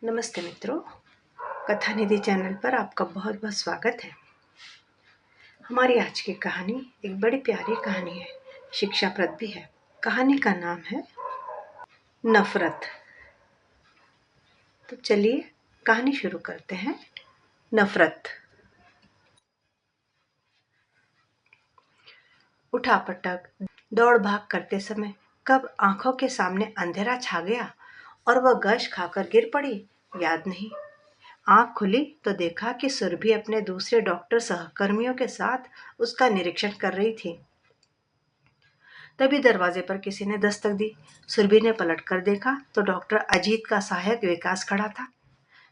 नमस्ते मित्रों, कथा निधि चैनल पर आपका बहुत बहुत स्वागत है। हमारी आज की कहानी एक बड़ी प्यारी कहानी है, शिक्षाप्रद भी है। कहानी का नाम है नफरत। तो चलिए कहानी शुरू करते हैं। नफरत। उठापटक, दौड़ भाग करते समय कब आंखों के सामने अंधेरा छा गया और वह गश खाकर गिर पड़ी, याद नहीं। आंख खुली तो देखा कि सुरभि अपने दूसरे डॉक्टर सहकर्मियों के साथ उसका निरीक्षण कर रही थी। तभी दरवाजे पर किसी ने दस्तक दी। सुरभि ने पलट कर देखा तो डॉक्टर अजीत का सहायक विकास खड़ा था।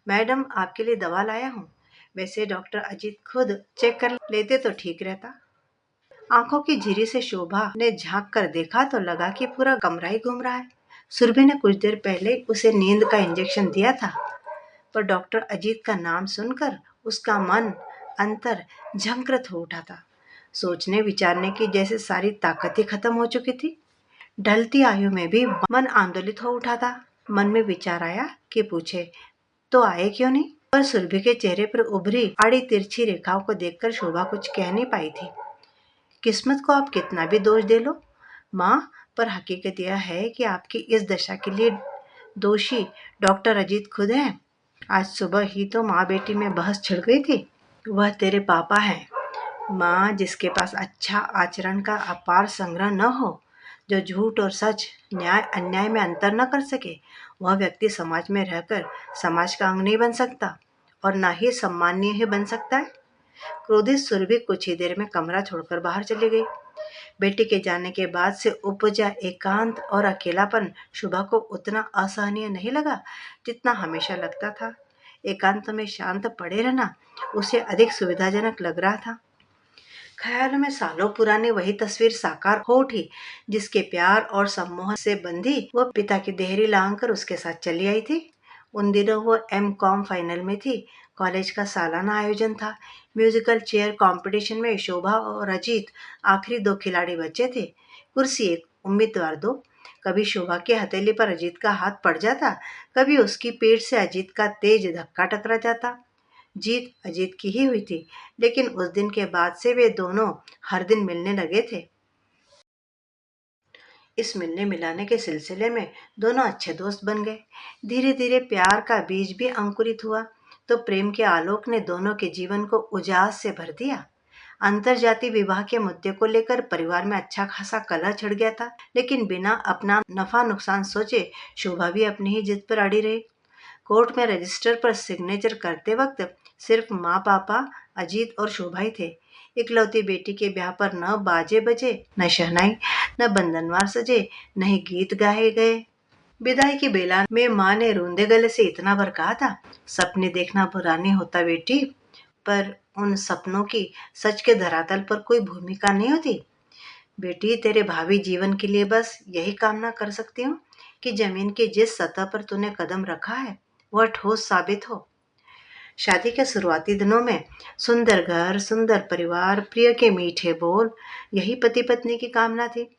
मैडम, आपके लिए दवा लाया हूँ। वैसे डॉक्टर अजीत खुद चेक कर लेते तो ठीक रहता। आंखों की झिरी से शोभा ने झांक कर देखा तो लगा कि पूरा कमरा ही घूम रहा है। सुरभि ने कुछ देर पहले उसे नींद का इंजेक्शन दिया था, पर डॉक्टर अजीत का नाम सुनकर उसका मन अंतर झंकृत हो उठा था। सोचने विचारने की जैसे सारी ताकत ही खत्म हो चुकी थी। ढलती आयु में भी मन आंदोलित हो उठा था। मन में विचार आया कि पूछे तो आए क्यों नहीं, पर सुरभि के चेहरे पर उभरी आड़ी तिरछी रेखाओं को देखकर शोभा कुछ कह नहीं पाई थी। किस्मत को आप कितना भी दोष दे लो माँ, पर हकीकत यह है कि आपकी इस दशा के लिए दोषी डॉक्टर अजीत खुद हैं। आज सुबह ही तो माँ बेटी में बहस छिड़ गई थी। वह तेरे पापा हैं माँ, जिसके पास अच्छा आचरण का अपार संग्रह न हो, जो झूठ और सच, न्याय अन्याय में अंतर न कर सके, वह व्यक्ति समाज में रहकर समाज का अंग नहीं बन सकता और न ही सम्माननीय ही बन सकता है। क्रोधित सुरभि कुछ ही देर में कमरा छोड़कर बाहर चली गई। बेटी के जाने के बाद से उपजा एकांत और अकेलापन शुभा को उतना असहनीय नहीं लगा जितना हमेशा लगता था। एकांत में शांत पड़े रहना उसे अधिक सुविधाजनक लग रहा था। ख्यालों में सालों पुरानी वही तस्वीर साकार हो उठी, जिसके प्यार और सम्मोहन से बंधी वह पिता की देहरी लांग कर उसके साथ चली आई थी। उन दिनों वो M.Com फाइनल में थी। कॉलेज का सालाना आयोजन था। म्यूजिकल चेयर कंपटीशन में शोभा और अजीत आखिरी दो खिलाड़ी बचे थे। कुर्सी एक, उम्मीदवार दो। कभी शोभा की हथेली पर अजीत का हाथ पड़ जाता, कभी उसकी पीठ से अजीत का तेज धक्का टकरा जाता। जीत अजीत की ही हुई थी, लेकिन उस दिन के बाद से वे दोनों हर दिन मिलने लगे थे। इस मिलने मिलाने के सिलसिले में दोनों अच्छे दोस्त बन गए। धीरे धीरे प्यार का बीज भी अंकुरित हुआ तो प्रेम के आलोक ने दोनों के जीवन को उजास से भर दिया। अंतरजातीय विवाह के मुद्दे को लेकर परिवार में अच्छा खासा कलह छिड़ गया था, लेकिन बिना अपना नफा नुकसान सोचे शोभा भी अपनी ही जिद पर अड़ी रही। कोर्ट में रजिस्टर पर सिग्नेचर करते वक्त सिर्फ माँ पापा, अजीत और शोभा ही थे। इकलौती बेटी के ब्याह पर न बाजे बजे, न शहनाई, न बंधनवार सजे, न ही गीत गाए गए। विदाई की बेला में माँ ने रूंधे गले से इतना भर कहा था, सपने देखना बुरा नहीं होता बेटी, पर उन सपनों की सच के धरातल पर कोई भूमिका नहीं होती। बेटी, तेरे भावी जीवन के लिए बस यही कामना कर सकती हूँ कि जमीन की जिस सतह पर तूने कदम रखा है वह ठोस साबित हो। शादी के शुरुआती दिनों में सुंदर घर, सुंदर परिवार, प्रिय के मीठे बोल, यही पति पत्नी की कामना थी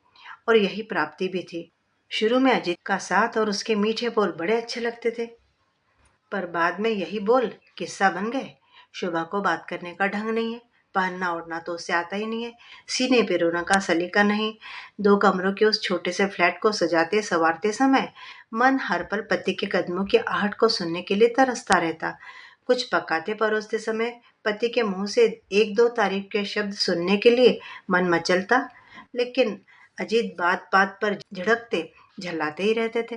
और यही प्राप्ति भी थी। शुरू में अजीत का साथ और उसके मीठे बोल बड़े अच्छे लगते थे, पर बाद में यही बोल किस्सा बन गए। शोभा को बात करने का ढंग नहीं है, पहनना ओढ़ना तो उसे आता ही नहीं है, सीने पे रोना का सलीका नहीं। दो कमरों के उस छोटे से फ्लैट को सजाते संवारते समय मन हर पल पति के कदमों की आहट को सुनने के लिए तरसता रहता। कुछ पकाते परोसते समय पति के मुंह से एक दो तारीफ के शब्द सुनने के लिए मन मचलता, लेकिन अजीत बात बात पर झिड़कते झल्लाते ही रहते थे।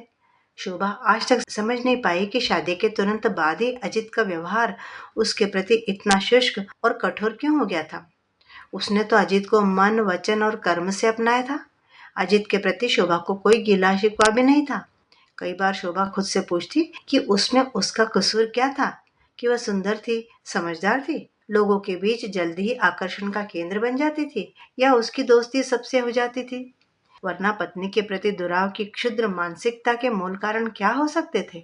शोभा आज तक समझ नहीं पाई कि शादी के तुरंत बाद ही अजित का व्यवहार उसके प्रति इतना शुष्क और कठोर क्यों हो गया था। उसने तो अजित को मन, वचन और कर्म से अपनाया था। अजित के प्रति शोभा को कोई गिला शिकवा भी नहीं था। कई बार शोभा खुद से पूछती कि उसमें उसका कसूर क्या था, कि वह सुंदर थी, समझदार थी, लोगों के बीच जल्दी ही आकर्षण का केंद्र बन जाती थी, या उसकी दोस्ती सबसे हो जाती थी। वरना पत्नी के प्रति दुराव की क्षुद्र मानसिकता के मूल कारण क्या हो सकते थे।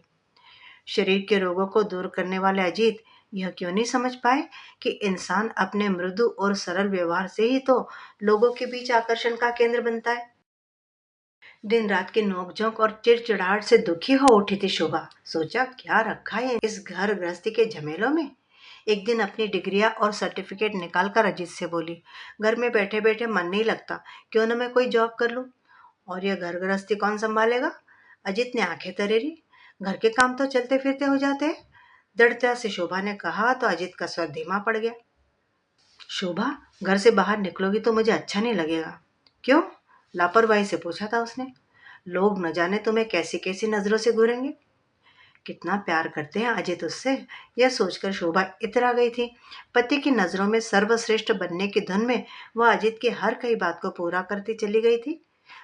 शरीर के रोगों को दूर करने वाले अजीत यह क्यों नहीं समझ पाए कि इंसान अपने मृदु और सरल व्यवहार से ही तो लोगों के बीच आकर्षण का केंद्र बनता है। दिन रात की नोकझोंक और चिड़चिड़ाहट से दुखी हो उठी थी शोभा। सोचा क्या रखा है इस घर गृहस्थी के झमेलों में। एक दिन अपनी डिग्रियां और सर्टिफिकेट निकाल कर अजीत से बोली, घर में बैठे बैठे मन नहीं लगता, क्यों न मैं कोई जॉब कर लूं। और यह घर गृहस्थी कौन संभालेगा। अजीत ने आंखें तरेरी, घर के काम तो चलते फिरते हो जाते हैं। दृढ़ता से शोभा ने कहा तो अजीत का स्वर धीमा पड़ गया। शोभा, घर से बाहर निकलोगी तो मुझे अच्छा नहीं लगेगा। क्यों? लापरवाही से पूछा था उसने। लोग न जाने तुम्हें कैसी कैसी नजरों से घूरेंगे। कितना प्यार करते हैं अजित उससे, यह सोचकर शोभा इतरा गई थी। पति की नजरों में सर्वश्रेष्ठ बनने की धुन में वह अजित की हर कई बात को पूरा करती चली गई थी।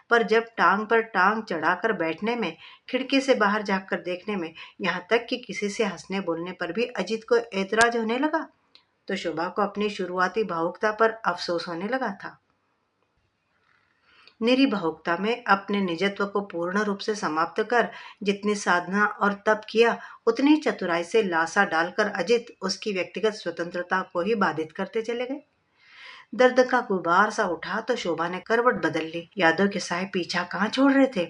पर जब टांग पर टांग चढ़ाकर बैठने में, खिड़की से बाहर झांककर देखने में, यहाँ तक कि किसी से हंसने बोलने पर भी अजित को ऐतराज होने लगा, तो शोभा को अपनी शुरुआती भावुकता पर अफसोस होने लगा था। निरी भावुकता में अपने निजत्व को पूर्ण रूप से समाप्त कर जितनी साधना और तप किया, उतनी चतुराई से लासा डालकर अजित उसकी व्यक्तिगत स्वतंत्रता को ही बाधित करते चले गए। दर्द का गुबार सा उठा तो शोभा ने करवट बदल ली। यादों के साए पीछा कहाँ छोड़ रहे थे।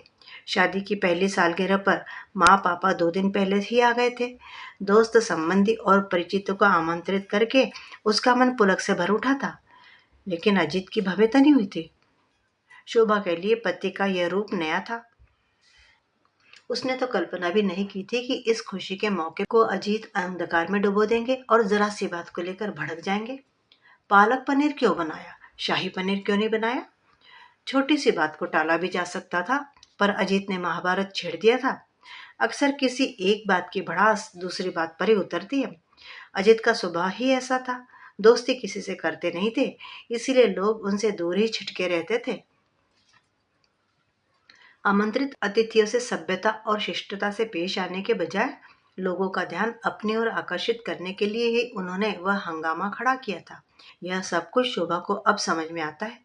शादी की पहली सालगिरह पर माँ पापा 2 दिन पहले ही आ गए थे। दोस्त संबंधी और परिचितों को आमंत्रित करके उसका मन पुलक से भर उठा था। लेकिन अजित की भव्यता नहीं हुई थी। शोभा के लिए पति का यह रूप नया था। उसने तो कल्पना भी नहीं की थी कि इस खुशी के मौके को अजीत अंधकार में डुबो देंगे और जरा सी बात को लेकर भड़क जाएंगे। पालक पनीर क्यों बनाया, शाही पनीर क्यों नहीं बनाया। छोटी सी बात को टाला भी जा सकता था, पर अजीत ने महाभारत छेड़ दिया था। अक्सर किसी एक बात की भड़ास दूसरी बात पर ही उतरती है। अजित का स्वभाव ही ऐसा था। दोस्ती किसी से करते नहीं थे, इसीलिए लोग उनसे दूर ही छिटके रहते थे। आमंत्रित अतिथियों से सभ्यता और शिष्टता से पेश आने के बजाय लोगों का ध्यान अपनी ओर आकर्षित करने के लिए ही उन्होंने वह हंगामा खड़ा किया था। यह सब कुछ शोभा को अब समझ में आता है।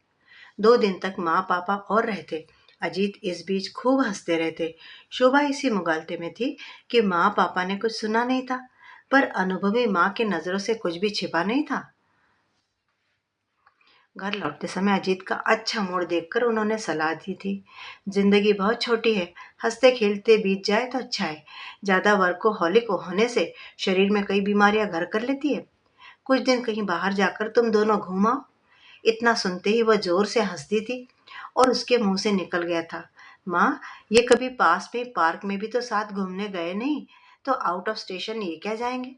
2 दिन तक माँ पापा और रहे थे। अजीत इस बीच खूब हंसते रहते। शोभा इसी मुगालते में थी कि माँ पापा ने कुछ सुना नहीं था, पर अनुभवी माँ की नजरों से कुछ भी छिपा नहीं था। घर लौटते समय अजीत का अच्छा मूड देखकर उन्होंने सलाह दी थी, जिंदगी बहुत छोटी है, हंसते खेलते बीत जाए तो अच्छा है। ज्यादा वर्कोहॉलिक होने से शरीर में कई बीमारियां घर कर लेती है। कुछ दिन कहीं बाहर जाकर तुम दोनों घूम आओ। इतना सुनते ही वह जोर से हंसती थी और उसके मुंह से निकल गया था, माँ, ये कभी पास में पार्क में भी तो साथ घूमने गए नहीं, तो आउट ऑफ स्टेशन ये क्या जाएंगे।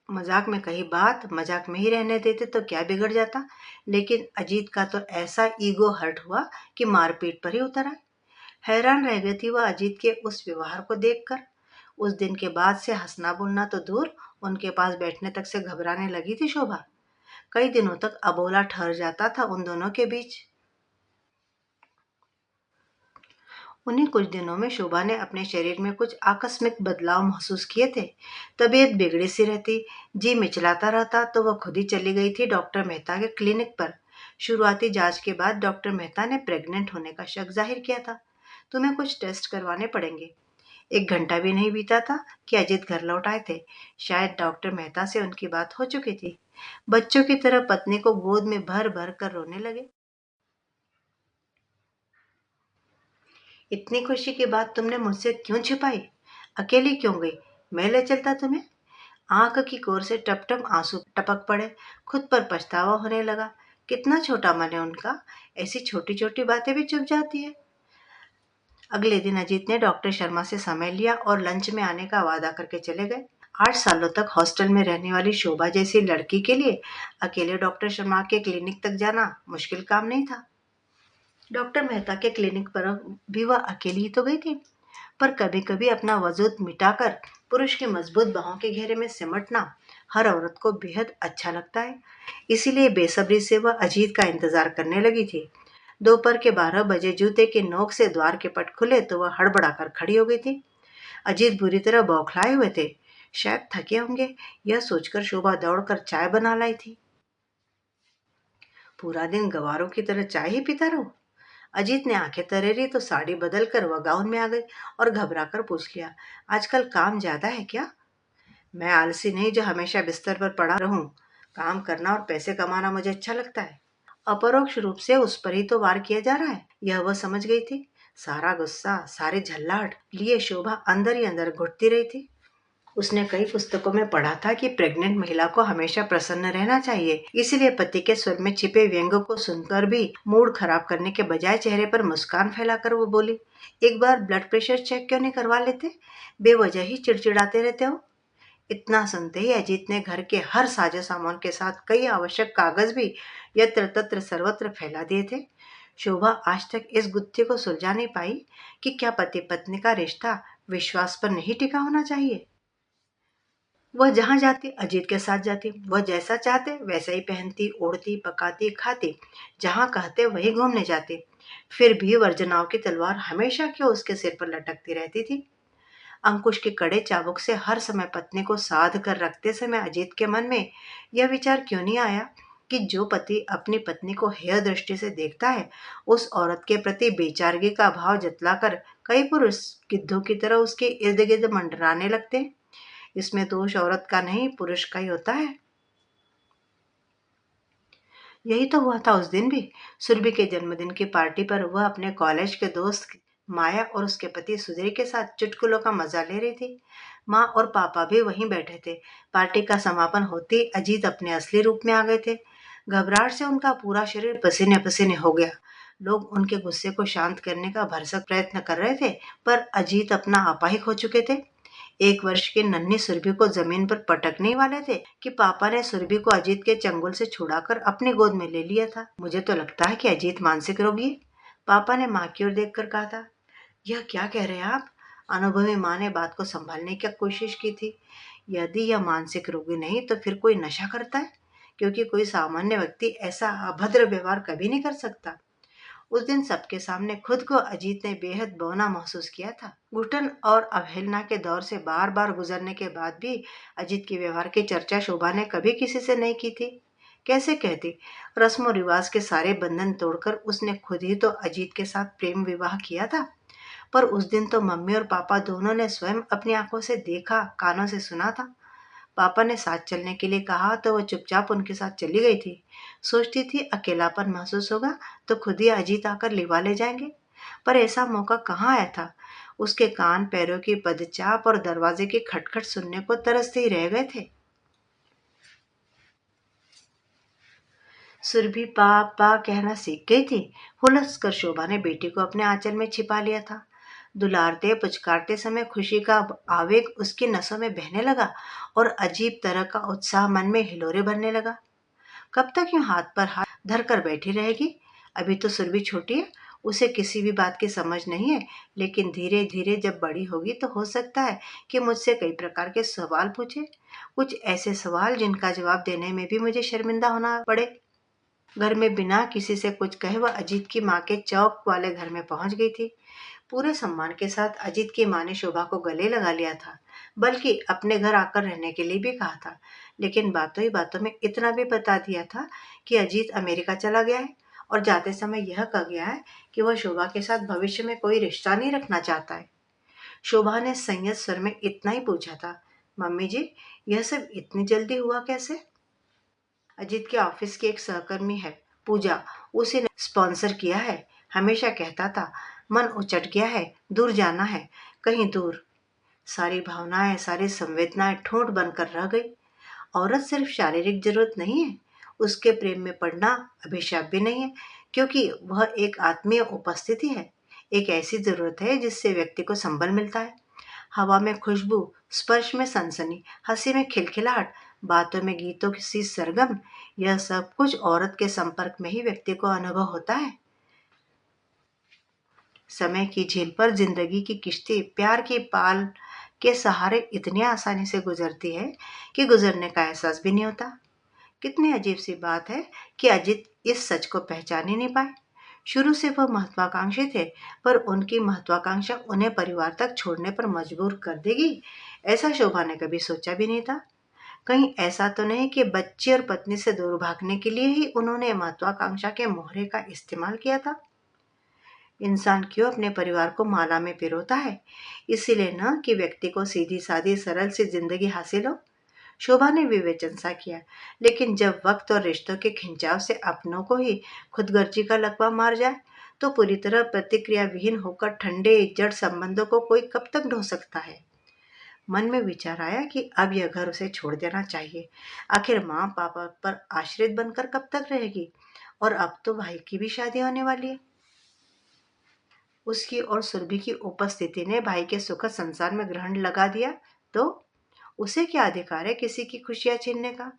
मजाक में कही बात मजाक में ही रहने देते तो क्या बिगड़ जाता। लेकिन अजीत का तो ऐसा ईगो हर्ट हुआ कि मारपीट पर ही उतर आए। हैरान रह गई थी वह अजीत के उस व्यवहार को देखकर। उस दिन के बाद से हंसना बोलना तो दूर, उनके पास बैठने तक से घबराने लगी थी शोभा। कई दिनों तक अबोला ठहर जाता था उन दोनों के बीच। उन्हीं कुछ दिनों में शोभा ने अपने शरीर में कुछ आकस्मिक बदलाव महसूस किए थे। तबीयत बिगड़ी सी रहती, जी मिचलाता रहता, तो वह खुद ही चली गई थी डॉक्टर मेहता के क्लिनिक पर। शुरुआती जांच के बाद डॉक्टर मेहता ने प्रेग्नेंट होने का शक जाहिर किया था। तुम्हें कुछ टेस्ट करवाने पड़ेंगे। 1 घंटा भी नहीं बीता था कि अजित घर लौट आए थे। शायद डॉक्टर मेहता से उनकी बात हो चुकी थी। बच्चों की तरह पत्नी को गोद में भर भर कर रोने लगे। इतनी खुशी की बात तुमने मुझसे क्यों छिपाई? अकेली क्यों गई? मैं ले चलता तुम्हें। आंख की कोर से टप टप आंसू टपक पड़े। खुद पर पछतावा होने लगा। कितना छोटा मन है उनका, ऐसी छोटी छोटी बातें भी चुप जाती है। अगले दिन अजीत ने डॉक्टर शर्मा से समय लिया और लंच में आने का वादा करके चले गए। 8 सालों तक हॉस्टल में रहने वाली शोभा जैसी लड़की के लिए अकेले डॉक्टर शर्मा के क्लिनिक तक जाना मुश्किल काम नहीं था। डॉक्टर मेहता के क्लिनिक पर भी वह अकेली ही तो गई थी, पर कभी कभी अपना वजूद मिटाकर पुरुष की मजबूत बाहों के घेरे में सिमटना हर औरत को बेहद अच्छा लगता है। इसीलिए बेसब्री से वह अजीत का इंतजार करने लगी थी। दोपहर के 12 बजे जूते की नोक से द्वार के पट खुले तो वह हड़बड़ाकर खड़ी हो गई थी। अजीत बुरी तरह बौखलाए हुए थे। शायद थके होंगे, यह सोचकर शोभा दौड़कर चाय बना लाई थी। पूरा दिन गवारों की तरह चाय ही पीता रहो। अजीत ने आंखें तरेरी तो साड़ी बदल कर वह गाउन में आ गई और घबरा कर पूछ लिया, आजकल काम ज्यादा है क्या? मैं आलसी नहीं जो हमेशा बिस्तर पर पड़ा रहूं। काम करना और पैसे कमाना मुझे अच्छा लगता है। अपरोक्ष रूप से उस पर ही तो वार किया जा रहा है, यह वह समझ गई थी। सारा गुस्सा, सारे झल्लाहट लिए शोभा अंदर ही अंदर घुटती रही थी। उसने कई पुस्तकों में पढ़ा था कि प्रेग्नेंट महिला को हमेशा प्रसन्न रहना चाहिए। इसीलिए पति के स्वर में छिपे व्यंग को सुनकर भी मूड खराब करने के बजाय चेहरे पर मुस्कान फैलाकर वो बोली, एक बार ब्लड प्रेशर चेक क्यों नहीं करवा लेते? बेवजह ही चिड़चिड़ाते रहते हो। इतना सुनते ही अजीत ने घर के हर साजो सामान के साथ कई आवश्यक कागज भी यत्र तत्र सर्वत्र फैला दिए थे। शोभा आज तक इस गुत्थी को सुलझा नहीं पाई कि क्या पति पत्नी का रिश्ता विश्वास पर नहीं टिका होना चाहिए। वह जहां जाती अजीत के साथ जाती, वह जैसा चाहते वैसा ही पहनती, ओढ़ती, पकाती, खाती, जहां कहते वही घूमने जाती। फिर भी वर्जनाओं की तलवार हमेशा क्यों उसके सिर पर लटकती रहती थी। अंकुश के कड़े चाबुक से हर समय पत्नी को साध कर रखते समय अजीत के मन में यह विचार क्यों नहीं आया कि जो पति अपनी पत्नी को हेय दृष्टि से देखता है, उस औरत के प्रति बेचारगी का भाव जतलाकर कई पुरुष गिद्धों की तरह उसके इर्द गिर्द मंडराने लगते हैं। इसमें दोष औरत का नहीं, पुरुष का ही होता है। यही तो हुआ था उस दिन भी। सुरभि के जन्मदिन की पार्टी पर वह अपने कॉलेज के दोस्त माया और उसके पति सुधीर के साथ चुटकुलों का मजा ले रही थी। माँ और पापा भी वहीं बैठे थे। पार्टी का समापन होते ही अजीत अपने असली रूप में आ गए थे। घबराहट से उनका पूरा शरीर पसीने पसीने हो गया। लोग उनके गुस्से को शांत करने का भरसक प्रयत्न कर रहे थे, पर अजीत अपना आपा ही खो चुके थे। 1 वर्ष की नन्ही सुरभि को जमीन पर पटकने ही वाले थे कि पापा ने सुरभि को अजीत के चंगुल से छुड़ाकर अपनी गोद में ले लिया था। मुझे तो लगता है कि अजीत मानसिक रोगी है, पापा ने माँ की ओर देखकर कहा था। यह क्या कह रहे हैं आप? अनुभवी माँ ने बात को संभालने की कोशिश की थी। यदि यह मानसिक रोगी नहीं तो फिर कोई नशा करता है, क्योंकि कोई सामान्य व्यक्ति ऐसा अभद्र व्यवहार कभी नहीं कर सकता। उस दिन सबके सामने खुद को अजीत ने बेहद बौना महसूस किया था। घुटन और अवहेलना के दौर से बार बार गुजरने के बाद भी अजीत के व्यवहार की चर्चा शोभा ने कभी किसी से नहीं की थी। कैसे कहती? रस्म रिवाज के सारे बंधन तोड़कर उसने खुद ही तो अजीत के साथ प्रेम विवाह किया था। पर उस दिन तो मम्मी और पापा दोनों ने स्वयं अपनी आंखों से देखा, कानों से सुना था। पापा ने साथ चलने के लिए कहा तो वो चुपचाप उनके साथ चली गई थी। सोचती थी अकेलापन महसूस होगा तो खुद ही अजीत आकर लिवा ले जाएंगे, पर ऐसा मौका कहाँ आया था। उसके कान पैरों की पदचाप और दरवाजे की खटखट सुनने को तरसते ही रह गए थे। सुरभि पापा कहना सीख गई थी। हुलस कर शोभा ने बेटी को अपने आंचल में छिपा लिया था। दुलारते पुचकारते समय खुशी का आवेग उसकी नसों में बहने लगा और अजीब तरह का उत्साह मन में हिलोरे भरने लगा। कब तक यूं हाथ पर हाथ धर कर बैठी रहेगी? अभी तो सुरभि छोटी है, उसे किसी भी बात की समझ नहीं है, लेकिन धीरे धीरे जब बड़ी होगी तो हो सकता है कि मुझसे कई प्रकार के सवाल पूछे, कुछ ऐसे सवाल जिनका जवाब देने में भी मुझे शर्मिंदा होना पड़े। घर में बिना किसी से कुछ कहे वह अजीत की माँ के चौक वाले घर में पहुंच गई थी। पूरे सम्मान के साथ अजीत की माँ ने शोभा को गले लगा लिया था, बल्कि अपने घर आकर रहने के लिए भी कहा था। लेकिन बातों ही बातों में इतना भी बता दिया था कि अजीत अमेरिका चला गया है और जाते समय यह कह गया है कि वह शोभा के साथ भविष्य में कोई रिश्ता नहीं रखना चाहता है। शोभा ने संयत स्वर में इतना ही पूछा था, मम्मी जी, यह सब इतनी जल्दी हुआ कैसे? अजीत के ऑफिस की एक सहकर्मी है, पूजा, उसी ने स्पॉन्सर किया है। हमेशा कहता था, मन उचट गया है, दूर जाना है, कहीं दूर। सारी भावनाएं, सारी संवेदनाएं ठोंठ बनकर रह गई। औरत सिर्फ शारीरिक जरूरत नहीं है, उसके प्रेम में पड़ना अभिशाप भी नहीं है, क्योंकि वह एक आत्मीय उपस्थिति है। एक ऐसी जरूरत है जिससे व्यक्ति को संबल मिलता है। हवा में खुशबू, स्पर्श में सनसनी, हंसी में खिलखिलाहट, बातों में गीतों की सी सरगम, यह सब कुछ औरत के संपर्क में ही व्यक्ति को अनुभव होता है। समय की झील पर जिंदगी की किश्ती प्यार की पाल के सहारे इतनी आसानी से गुजरती है कि गुजरने का एहसास भी नहीं होता। कितनी अजीब सी बात है कि अजित इस सच को पहचान ही नहीं पाए। शुरू से वह महत्वाकांक्षी थे, पर उनकी महत्वाकांक्षा उन्हें परिवार तक छोड़ने पर मजबूर कर देगी, ऐसा शोभा ने कभी सोचा भी नहीं था। कहीं ऐसा तो नहीं कि बच्चे और पत्नी से दूर भागने के लिए ही उन्होंने महत्वाकांक्षा के मोहरे का इस्तेमाल किया था। इंसान क्यों अपने परिवार को माला में पिरोता है? इसीलिए न कि व्यक्ति को सीधी सादी सरल सी जिंदगी हासिल हो। शोभा ने विवेचन सा किया, लेकिन जब वक्त और रिश्तों के खिंचाव से अपनों को ही खुदगर्जी का लकवा मार जाए तो पूरी तरह प्रतिक्रिया विहीन होकर ठंडे जड़ संबंधों को कोई कब तक ढो सकता है। मन में विचार आया कि अब यह घर उसे छोड़ देना चाहिए। आखिर माँ पापा पर आश्रित बनकर कब तक रहेगी, और अब तो भाई की भी शादी होने वाली है। उसकी और सुरभि की उपस्थिति ने भाई के सुखद संसार में ग्रहण लगा दिया तो उसे क्या अधिकार है किसी की खुशियां छीनने का।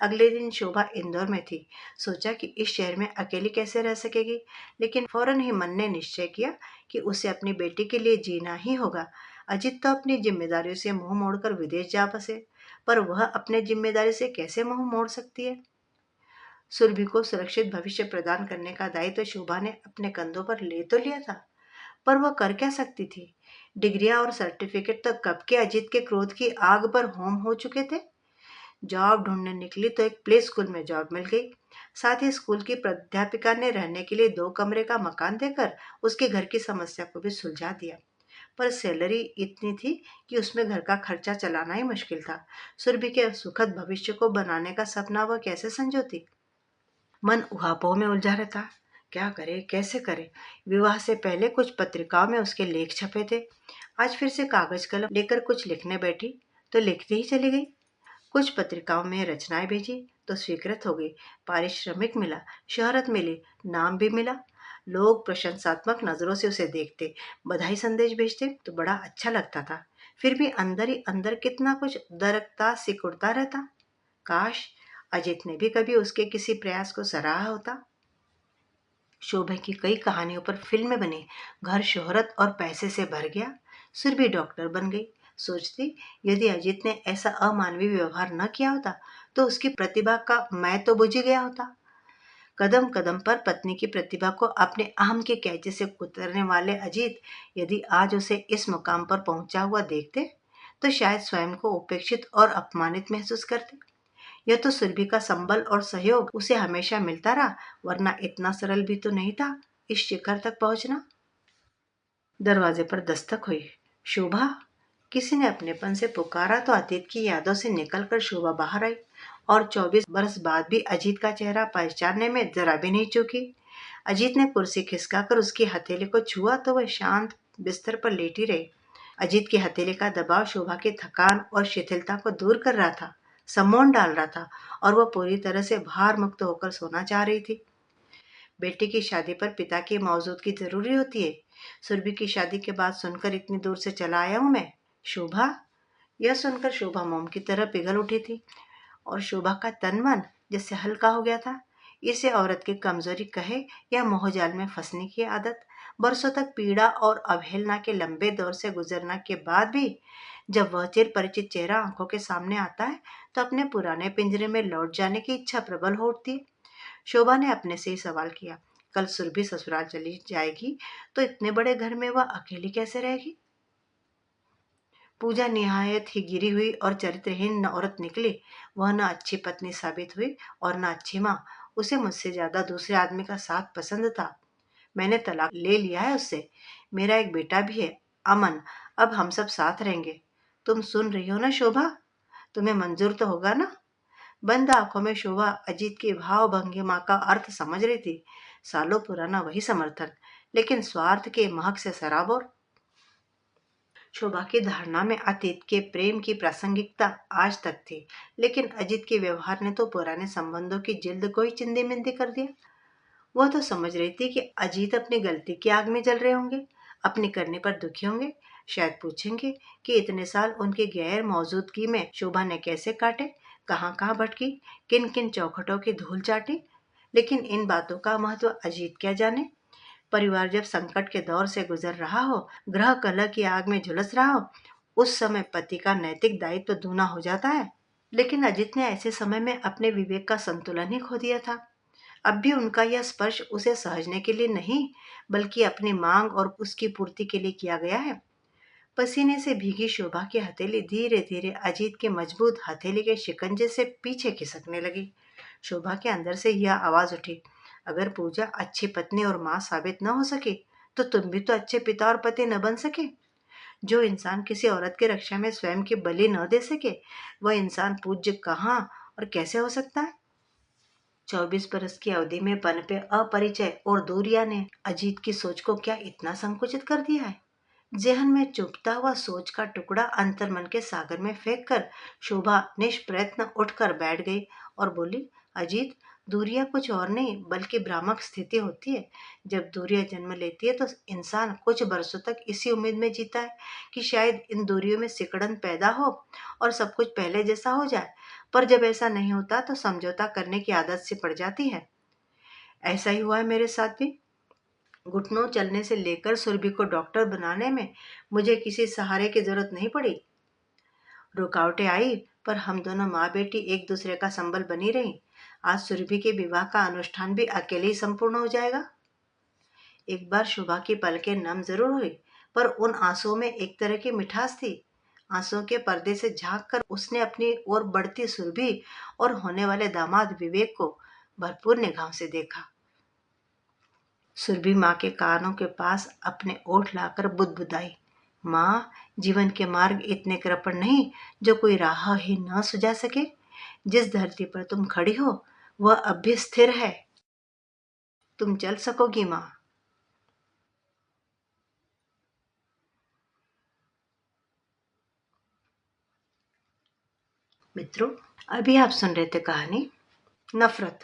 अगले दिन शोभा इंदौर में थी। सोचा कि इस शहर में अकेली कैसे रह सकेगी, लेकिन फौरन ही मन ने निश्चय किया कि उसे अपनी बेटी के लिए जीना ही होगा। अजित तो अपनी जिम्मेदारियों से मुंह मोड़कर विदेश जा बसे, पर वह अपने जिम्मेदारी से कैसे मुंह मोड़ सकती है। सुरभि को सुरक्षित भविष्य प्रदान करने का दायित्व शोभा ने अपने कंधों पर ले तो लिया था, पर वह कर क्या सकती थी। डिग्रियां और सर्टिफिकेट तो कब के अजित के क्रोध की आग पर होम हो चुके थे। जॉब ढूंढने निकली तो एक प्ले स्कूल में जॉब मिल गई। साथ ही स्कूल की प्राध्यापिका ने रहने के लिए 2 कमरे का मकान देकर उसके घर की समस्या को भी सुलझा दिया। पर सैलरी इतनी थी कि उसमें घर का खर्चा चलाना ही मुश्किल था। सुरभि के सुखद भविष्य को बनाने का सपना वह कैसे संजोती। मन उहापोह में उलझा रहता। क्या करे कैसे करे। विवाह से पहले कुछ पत्रिकाओं में उसके लेख छपे थे। आज फिर से कागज कलम लेकर कुछ लिखने बैठी तो लिखती ही चली गई। कुछ पत्रिकाओं में रचनाएं भेजी तो स्वीकृत हो गई। पारिश्रमिक मिला, शोहरत मिली, नाम भी मिला। लोग प्रशंसात्मक नजरों से उसे देखते, बधाई संदेश भेजते तो बड़ा अच्छा लगता था। फिर भी अंदर ही अंदर कितना कुछ दरकता सिकुड़ता रहता। काश अजित ने भी कभी उसके किसी प्रयास को सराहा होता। शोभा की कई कहानियों पर फिल्में बनी। घर शोहरत और पैसे से भर गया। सुरभि डॉक्टर बन गई। सोचती, यदि अजित ने ऐसा अमानवीय व्यवहार न किया होता तो उसकी प्रतिभा का मैं तो बुझ ही गया होता। कदम कदम पर पत्नी की प्रतिभा को अपने अहम के कैचे से कुतरने वाले अजीत यदि आज उसे इस मुकाम पर पहुंचा हुआ देखते तो शायद स्वयं को उपेक्षित और अपमानित महसूस करते। यह तो सुरभि का संबल और सहयोग उसे हमेशा मिलता रहा, वरना इतना सरल भी तो नहीं था इस शिखर तक पहुंचना। दरवाजे पर दस्तक हुई। शोभा, किसी ने अपनेपन से पुकारा तो अतीत की यादों से निकलकर शोभा बाहर आई और 24 बरस बाद भी अजीत का चेहरा पहचानने में जरा भी नहीं चूकी। अजीत ने कुर्सी खिसकाकर उसकी हथेली को छुआ तो वह शांत बिस्तर पर लेटी रही। अजीत की हथेली का दबाव शोभा की थकान और शिथिलता को दूर कर रहा था, सम्मोहन डाल रहा था, और वह पूरी तरह से भार मुक्त होकर सोना चाह रही थी। बेटी की शादी पर पिता की मौजूदगी जरूरी होती है। सुरभि की शादी के बाद सुनकर इतनी दूर से चला आया हूं मैं। शोभा, यह सुनकर शोभा मोम की तरह पिघल उठी थी और शोभा का तन मन जैसे हल्का हो गया था। इसे औरत की कमजोरी कहे या मोहजाल में फंसने की आदत। बरसों तक पीड़ा और अवहेलना के लंबे दौर से गुजरने के बाद भी जब वह चिर परिचित चेहरा आंखों के सामने आता है तो अपने पुराने पिंजरे में लौट जाने की इच्छा प्रबल होती है। शोभा ने अपने से ही सवाल किया, कल सुरभि ससुराल चली जाएगी तो इतने बड़े घर में वह अकेली कैसे रहेगी। पूजा निहायत ही गिरी हुई और चरित्रहीन औरत निकली। वह न अच्छी पत्नी साबित हुई और न अच्छी माँ। उसे मुझसे ज्यादा दूसरे आदमी का साथ पसंद था। मैंने तलाक ले लिया है उससे। मेरा एक बेटा भी है, अमन। अब हम सब साथ रहेंगे। तुम सुन रही हो ना शोभा, तुम्हें मंजूर तो होगा ना। बंद आंखों में शोभा अजीत की भाव भंगिमा का अर्थ समझ रही थी। सालों पुराना वही समर्थन, लेकिन स्वार्थ के महक से सराबोर। शोभा की धारणा में अतीत के प्रेम की प्रासंगिकता आज तक थी, लेकिन अजीत के व्यवहार ने तो पुराने संबंधों की जिल्द को ही चिंदी मिंदी कर दिया। वह तो समझ रही थी कि अजीत अपनी गलती की आग में जल रहे होंगे, अपनी करने पर दुखी होंगे। शायद पूछेंगे कि इतने साल उनकी गैर मौजूदगी में शोभा ने कैसे काटे, कहाँ कहाँ भटकी, किन किन चौखटों की धूल चाटी। लेकिन इन बातों का महत्व अजीत क्या जाने। परिवार जब संकट के दौर से गुजर रहा हो, ग्रह कलह की आग में झुलस रहा हो, उस समय पति का नैतिक दायित्व तो दूना हो जाता है। लेकिन अजित ने ऐसे समय में अपने विवेक का संतुलन ही खो दिया था। अब भी उनका यह स्पर्श उसे सहजने के लिए नहीं, बल्कि अपनी मांग और उसकी पूर्ति के लिए किया गया है। पसीने से भीगी शोभा की हथेली धीरे धीरे अजीत के मजबूत हथेली के शिकंजे से पीछे खिसकने लगी। शोभा के अंदर से यह आवाज उठी, अगर पूजा अच्छी पत्नी और माँ साबित न हो सके तो तुम भी तो अच्छे पिता और पति न बन सके। जो इंसान किसी औरत की रक्षा में स्वयं की बलि न दे सके, वह इंसान पूज्य कहाँ और कैसे हो सकता है? 24 बरस की अवधि में पनपे अपरिचय और दूरिया ने अजीत की सोच को क्या इतना संकुचित कर दिया है? जेहन में चुभता हुआ सोच का टुकड़ा अंतर्मन के सागर में फेंक कर शोभा निष्प्रयत्न उठकर बैठ गई और बोली, अजीत, दूरिया कुछ और नहीं बल्कि भ्रामक स्थिति होती है। जब दूरिया जन्म लेती है तो इंसान कुछ बरसों तक इसी उम्मीद में जीता है कि शायद इन दूरियों में सिकड़न पैदा हो और सब कुछ पहले जैसा हो जाए। पर जब ऐसा नहीं होता तो समझौता करने की आदत सी पड़ जाती है। ऐसा ही हुआ है मेरे साथ भी। घुटनों चलने से लेकर सुरभि को डॉक्टर बनाने में मुझे किसी सहारे की जरूरत नहीं पड़ी। रुकावटें आई पर हम दोनों माँ बेटी एक दूसरे का संबल बनी रही। आज सुरभि के विवाह का अनुष्ठान भी अकेले ही संपूर्ण हो जाएगा। एक बार शुभा की पलकें नम जरूर हुई, पर उन आंसुओं में एक तरह की मिठास थी। आंसुओं के पर्दे से झांक कर उसने अपनी ओर बढ़ती सुरभि और होने वाले दामाद विवेक को भरपूर निगाहों से देखा। सुरभि माँ के कानों के पास अपने ओठ लाकर बुदबुदाई, माँ, जीवन के मार्ग इतने कृपण नहीं जो कोई राह ही न सुझा सके। जिस धरती पर तुम खड़ी हो वह अब भी स्थिर है। तुम चल सकोगी माँ। मित्रों, अभी आप सुन रहे थे कहानी नफरत।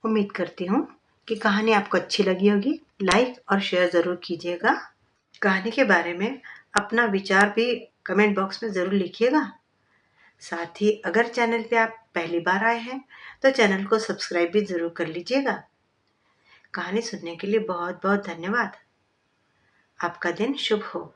उम्मीद करती हूँ कि कहानी आपको अच्छी लगी होगी। लाइक और शेयर जरूर कीजिएगा। कहानी के बारे में अपना विचार भी कमेंट बॉक्स में जरूर लिखिएगा। साथ ही अगर चैनल पे आप पहली बार आए हैं तो चैनल को सब्सक्राइब भी जरूर कर लीजिएगा। कहानी सुनने के लिए बहुत बहुत धन्यवाद। आपका दिन शुभ हो।